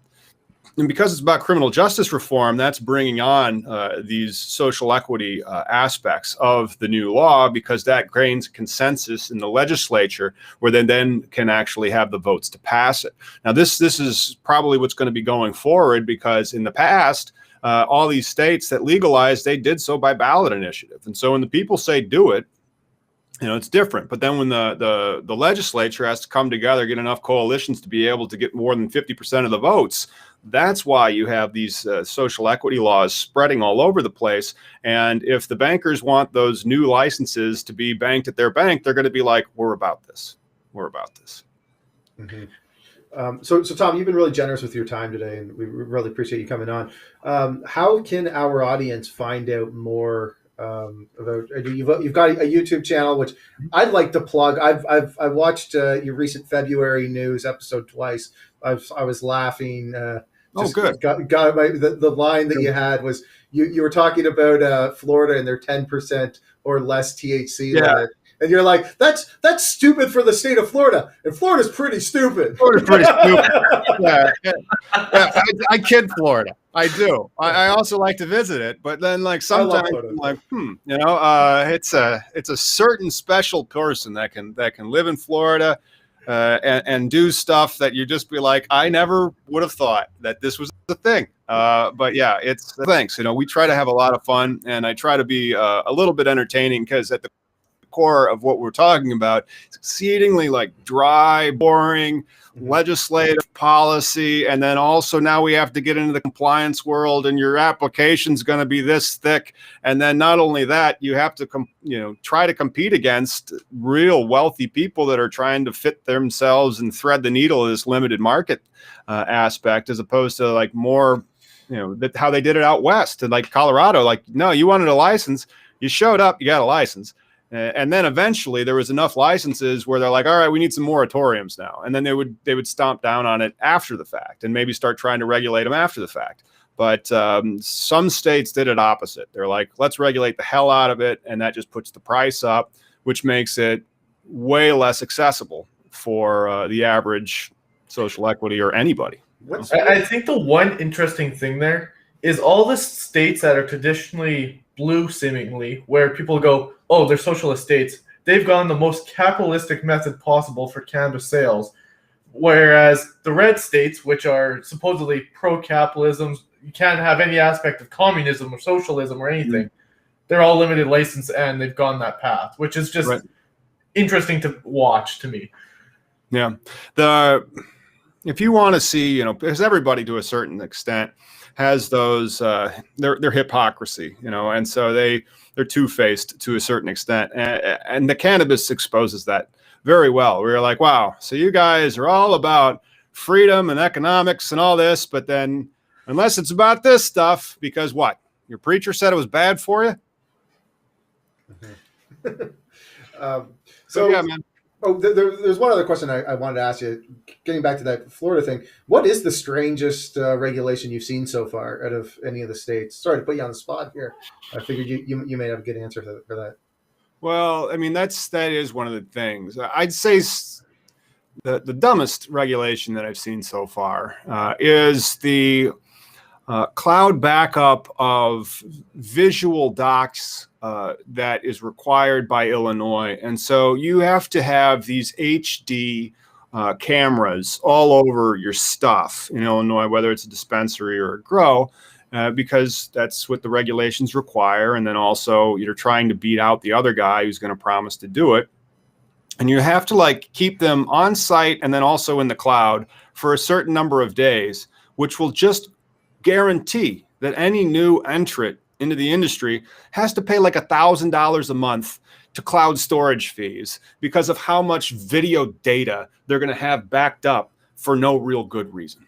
And because it's about criminal justice reform, that's bringing on these social equity aspects of the new law, because that gains consensus in the legislature where they then can actually have the votes to pass it. Now, this is probably what's going to be going forward, because in the past, all these states that legalized, they did so by ballot initiative. And so when the people say do it, it's different. But then when the legislature has to come together, get enough coalitions to be able to get more than 50% of the votes, that's why you have these social equity laws spreading all over the place. And if the bankers want those new licenses to be banked at their bank, they're going to be like, we're about this. We're about this. Mm-hmm. So Tom, you've been really generous with your time today, and we really appreciate you coming on. How can our audience find out more about? You've got a YouTube channel, which I'd like to plug. I've watched your recent February news episode twice. I was laughing. Good. The line that you had was you were talking about Florida and their 10% or less THC limit. And you're like, that's stupid for the state of Florida, and Florida's pretty stupid. Florida's pretty stupid. I kid Florida. I do. I also like to visit it, but then sometimes I'm like, it's a certain special person that can live in Florida and do stuff that you just be like, I never would have thought that this was a thing. But yeah, thanks. We try to have a lot of fun, and I try to be a little bit entertaining, because at the core of what we're talking about. It's exceedingly like dry, boring, legislative policy. And then also now we have to get into the compliance world, and your application's going to be this thick. And then not only that, you have to, try to compete against real wealthy people that are trying to fit themselves and thread the needle of this limited market aspect, as opposed to like more, how they did it out west, and like Colorado. Like, no, you wanted a license, you showed up, you got a license. And then eventually there was enough licenses where they're like, all right, we need some moratoriums now. And then they would stomp down on it after the fact and maybe start trying to regulate them after the fact. But some states did it opposite. They're like, let's regulate the hell out of it. And that just puts the price up, which makes it way less accessible for the average social equity or anybody. I think the one interesting thing there is all the states that are traditionally blue, seemingly, where people go, oh, they're socialist states, they've gone the most capitalistic method possible for cannabis sales. Whereas the red states, which are supposedly pro-capitalism, you can't have any aspect of communism or socialism or anything. They're all limited license, and they've gone that path, which is just interesting to watch to me. Yeah. If you want to see, because everybody to a certain extent has those, their hypocrisy, and so they're two-faced to a certain extent. And the cannabis exposes that very well. We're like, wow, so you guys are all about freedom and economics and all this, but then unless it's about this stuff, because what? Your preacher said it was bad for you? So yeah, man. Oh, there's one other question I wanted to ask you. Getting back to that Florida thing, what is the strangest regulation you've seen so far out of any of the states? Sorry to put you on the spot here. I figured you may have a good answer for that. Well, I mean, that is one of the things. I'd say the dumbest regulation that I've seen so far is the cloud backup of visual docs that is required by Illinois. And so you have to have these HD cameras all over your stuff in Illinois, whether it's a dispensary or a grow, because that's what the regulations require. And then also you're trying to beat out the other guy who's going to promise to do it. And you have to keep them on site and then also in the cloud for a certain number of days, which will just guarantee that any new entrant into the industry has to pay $1,000 a month to cloud storage fees because of how much video data they're going to have backed up for no real good reason.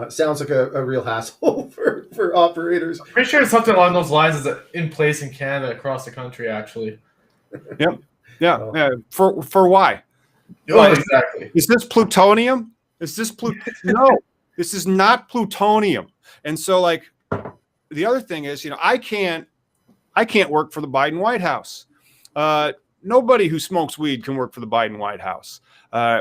Sounds like a real hassle for operators. I'm pretty sure something along those lines is in place in Canada across the country, actually. Yep. Yeah. Oh. Yeah. For why? Oh, exactly. Is this plutonium? No, this is not plutonium. And so the other thing is, I can't work for the Biden White House. Nobody who smokes weed can work for the Biden White House,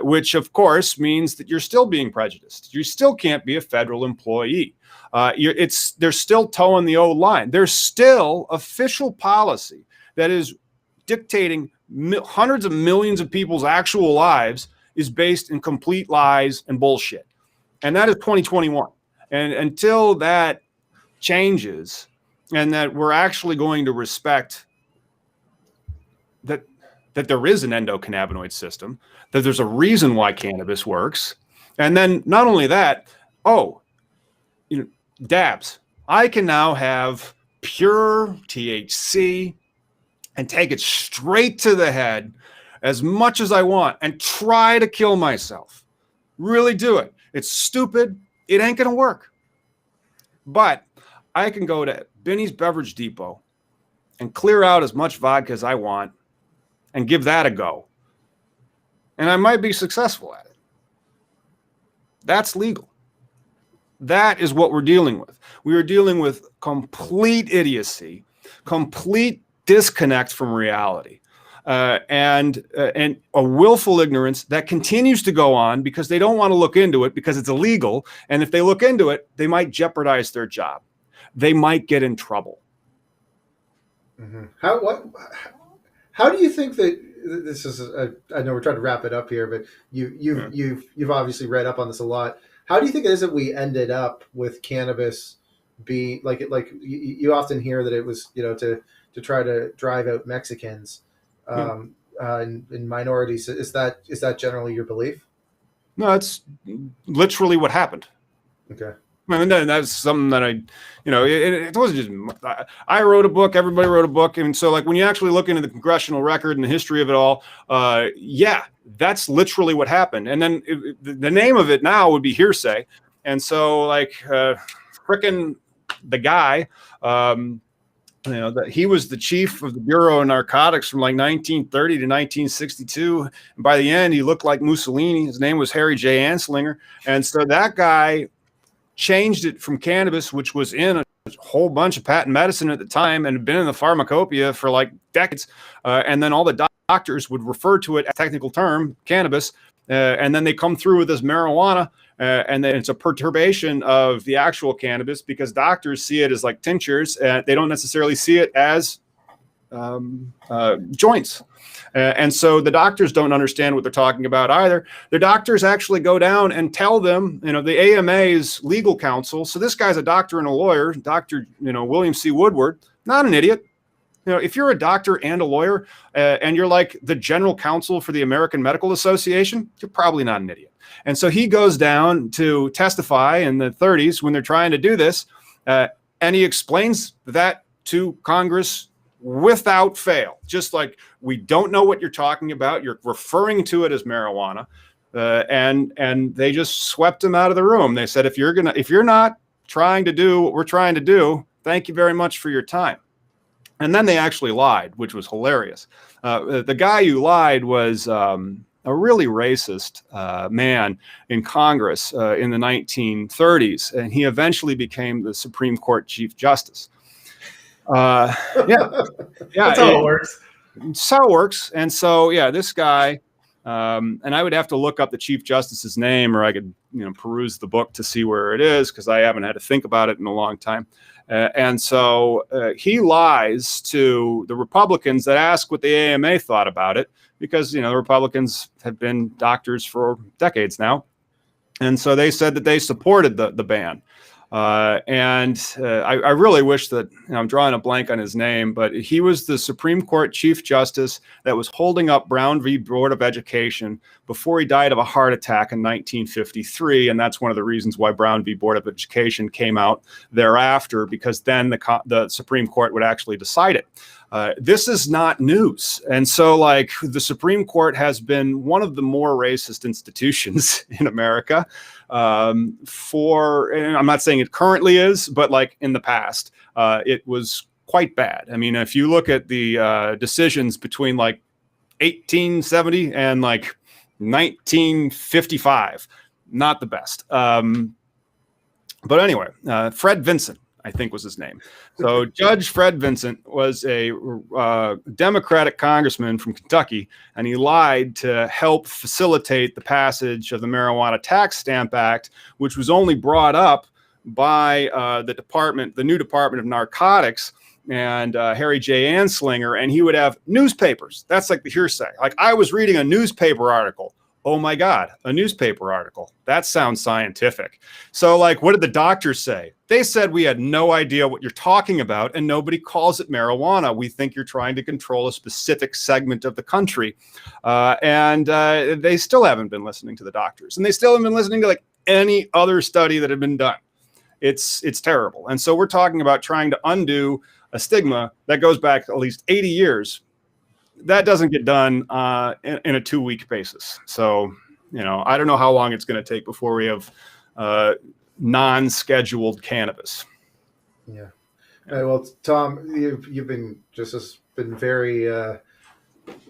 which of course means that you're still being prejudiced. You still can't be a federal employee. They're still towing the old line. There's still official policy that is dictating hundreds of millions of people's actual lives is based in complete lies and bullshit. And that is 2021. And until that changes and that we're actually going to respect that there is an endocannabinoid system, that there's a reason why cannabis works. And then not only that, dabs. I can now have pure THC and take it straight to the head as much as I want and try to kill myself. Really do it. It's stupid. It ain't going to work. But I can go to Benny's Beverage Depot and clear out as much vodka as I want and give that a go. And I might be successful at it. That's legal. That is what we're dealing with. We are dealing with complete idiocy, complete disconnect from reality, and a willful ignorance that continues to go on because they don't want to look into it because it's illegal. And if they look into it, they might jeopardize their job. They might get in trouble. Mm-hmm. How do you think that this is? I know we're trying to wrap it up here, but you've obviously read up on this a lot. How do you think it is that we ended up with cannabis being like you often hear that it was to to try to drive out Mexicans in minorities. Is that generally your belief? No, that's literally what happened. Okay. I mean, that's something that it wasn't just, I wrote a book, everybody wrote a book. And so like when you actually look into the congressional record and the history of it all, yeah, that's literally what happened. And then the name of it now would be hearsay. And so like frickin' the guy, that he was the chief of the Bureau of Narcotics from like 1930 to 1962. And by the end, he looked like Mussolini. His name was Harry J. Anslinger. And so that guy changed it from cannabis, which was in a whole bunch of patent medicine at the time and had been in the pharmacopoeia for like decades. And then all the doctors would refer to it as a technical term, cannabis. And then they come through with this marijuana. And then it's a perturbation of the actual cannabis because doctors see it as like tinctures. They don't necessarily see it as joints. And so the doctors don't understand what they're talking about either. The doctors actually go down and tell them, the AMA's legal counsel. So this guy's a doctor and a lawyer, Dr. William C. Woodward, not an idiot. If you're a doctor and a lawyer and you're like the general counsel for the American Medical Association, you're probably not an idiot. And so he goes down to testify in the 30s when they're trying to do this. And he explains that to Congress without fail, just like, we don't know what you're talking about. You're referring to it as marijuana. And they just swept him out of the room. They said, if you're not trying to do what we're trying to do, thank you very much for your time. And then they actually lied, which was hilarious. The guy who lied was a really racist man in Congress in the 1930s. And he eventually became the Supreme Court Chief Justice. Yeah. That's how it works. It's how it works. And so, yeah, this guy, and I would have to look up the Chief Justice's name, or I could, peruse the book to see where it is, because I haven't had to think about it in a long time. And so he lies to the Republicans that ask what the AMA thought about it, because, the Republicans have been doctors for decades now. And so they said that they supported the ban. I really wish that, I'm drawing a blank on his name, but he was the Supreme Court Chief Justice that was holding up Brown v. Board of Education before he died of a heart attack in 1953. And that's one of the reasons why Brown v. Board of Education came out thereafter, because then the Supreme Court would actually decide it. This is not news. And so like the Supreme Court has been one of the more racist institutions in America and I'm not saying it currently is, but like in the past, it was quite bad. I mean, if you look at the decisions between like 1870 and like 1955, not the best. But anyway, Fred Vinson, I think was his name. So Judge Fred Vincent was a Democratic congressman from Kentucky, and he lied to help facilitate the passage of the Marijuana Tax Stamp Act, which was only brought up by the new Department of Narcotics and Harry J. Anslinger, and he would have newspapers. That's like the hearsay. Like, I was reading a newspaper article. Oh my God, a newspaper article. That sounds scientific. So like, what did the doctors say? They said, we had no idea what you're talking about, and nobody calls it marijuana. We think you're trying to control a specific segment of the country. And they still haven't been listening to the doctors, and they still haven't been listening to like any other study that had been done. It's terrible. And so we're talking about trying to undo a stigma that goes back at least 80 years. That doesn't get done in a 2-week basis. So, I don't know how long it's going to take before we have non-scheduled cannabis. Yeah. Well, Tom, you've been very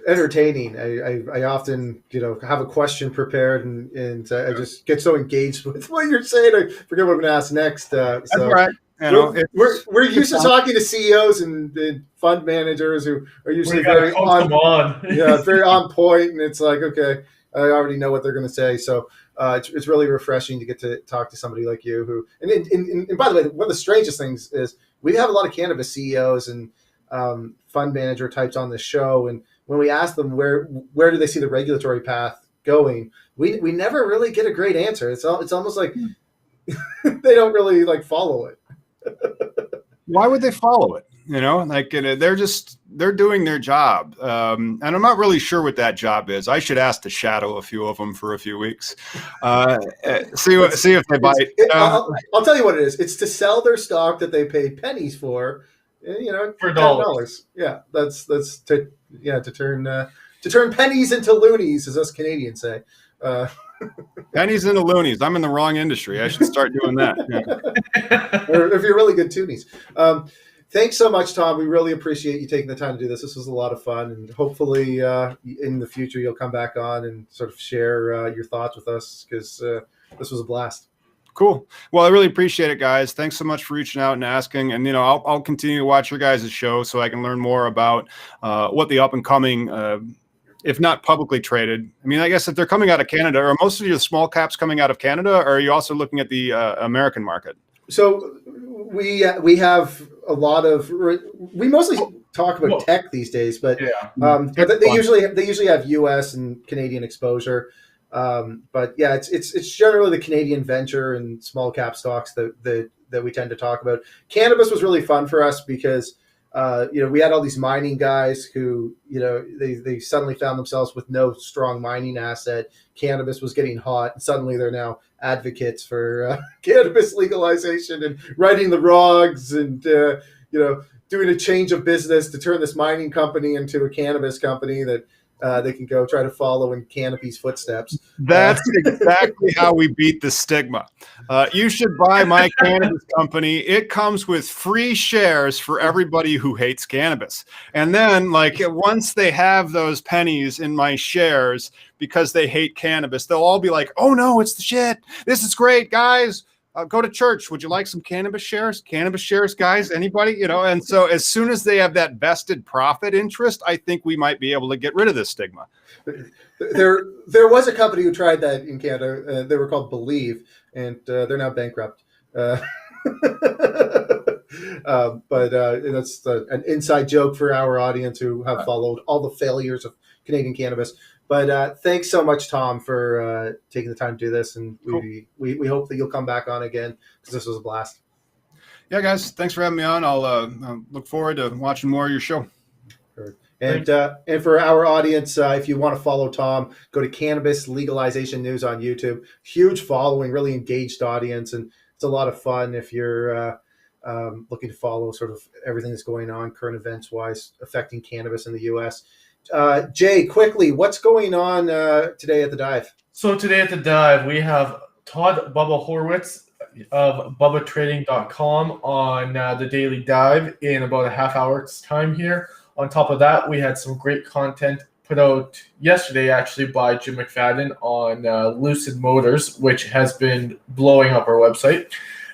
entertaining. I often, have a question prepared, and I just get so engaged with what you're saying. I forget what I'm going to ask next. That's right. We're used to talking to CEOs and fund managers who are usually very very on point, and it's like, okay, I already know what they're going to say. So it's really refreshing to get to talk to somebody like you who. And by the way, one of the strangest things is we have a lot of cannabis CEOs and fund manager types on this show, and when we ask them where do they see the regulatory path going, we never really get a great answer. It's almost like they don't really like follow it. Why would they follow it? Like they're doing their job. And I'm not really sure what that job is. I should ask to shadow a few of them for a few weeks. See if they bite. I'll tell you what it is. It's to sell their stock that they paid pennies for, For $10. Yeah, that's to turn pennies into loonies, as us Canadians say. Pennies into loonies. I'm in the wrong industry. I should start doing that. Yeah. Or if you're really good toonies. Thanks so much, Tom. We really appreciate you taking the time to do this. This was a lot of fun, and hopefully in the future you'll come back on and sort of share your thoughts with us, because this was a blast. Cool. Well, I really appreciate it, guys. Thanks so much for reaching out and asking. And, I'll continue to watch your guys' show so I can learn more about what the up and coming, if not publicly traded. I mean, I guess if they're coming out of Canada, are most of your small caps coming out of Canada, or are you also looking at the American market? So we have a lot of, we mostly talk about tech these days, but they usually have US and Canadian exposure. But yeah, it's generally the Canadian venture and small cap stocks that we tend to talk about. Cannabis was really fun for us because we had all these mining guys who they suddenly found themselves with no strong mining asset. Cannabis was getting hot, and suddenly they're now advocates for cannabis legalization and writing the rogs and doing a change of business to turn this mining company into a cannabis company that they can go try to follow in Canopy's footsteps. That's exactly how we beat the stigma. You should buy my cannabis company. It comes with free shares for everybody who hates cannabis. And then, once they have those pennies in my shares because they hate cannabis, they'll all be like, "Oh no, it's the shit. This is great, guys. Go to church. Would you like some cannabis shares? Cannabis shares, guys? Anybody?" And so as soon as they have that vested profit interest, I think we might be able to get rid of this stigma. There was a company who tried that in Canada. They were called Believe, and they're now bankrupt. But that's an inside joke for our audience who have followed all the failures of Canadian cannabis. But thanks so much, Tom, for taking the time to do this, and we hope that you'll come back on again, because this was a blast. Yeah, guys, thanks for having me on. I'll look forward to watching more of your show. Sure. And for our audience, if you want to follow Tom, go to Cannabis Legalization News on YouTube. Huge following, really engaged audience, and it's a lot of fun if you're looking to follow sort of everything that's going on current events-wise affecting cannabis in the U.S. Jay, quickly, what's going on today at the Dive? So today at the Dive, we have Todd Bubba Horwitz of BubbaTrading.com on the Daily Dive in about a half hour's time here. On top of that, we had some great content put out yesterday, actually, by Jim McFadden on Lucid Motors, which has been blowing up our website.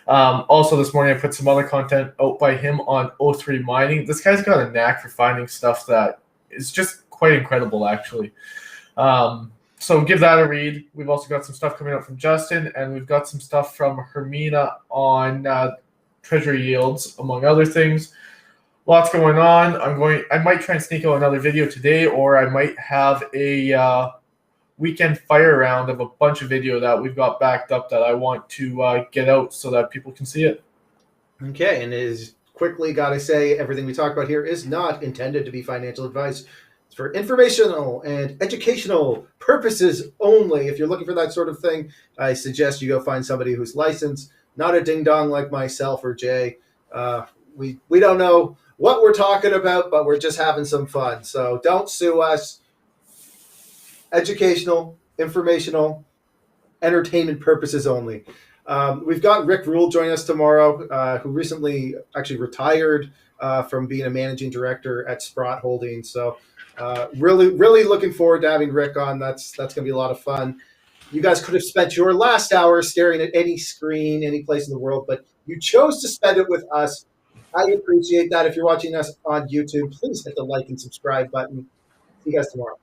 Also, this morning, I put some other content out by him on O3 Mining. This guy's got a knack for finding stuff that is just quite incredible, actually. So give that a read. We've also got some stuff coming out from Justin, and we've got some stuff from Hermina on treasury yields, among other things. Lots going on. I might try and sneak out another video today, or I might have a weekend fire round of a bunch of video that we've got backed up that I want to get out so that people can see it. Okay, and it is quickly got to say, everything we talk about here is not intended to be financial advice. It's for informational and educational purposes only. If you're looking for that sort of thing, I suggest you go find somebody who's licensed, not a ding-dong like myself or Jay. We don't know what we're talking about, but we're just having some fun. So don't sue us. Educational, informational, entertainment purposes only. We've got Rick Rule joining us tomorrow, who recently actually retired from being a managing director at Sprott Holdings. So really looking forward to having Rick on. That's going to be a lot of fun. You guys could have spent your last hour staring at any screen, any place in the world, but you chose to spend it with us. I appreciate that. If you're watching us on YouTube, please hit the like and subscribe button. See you guys tomorrow.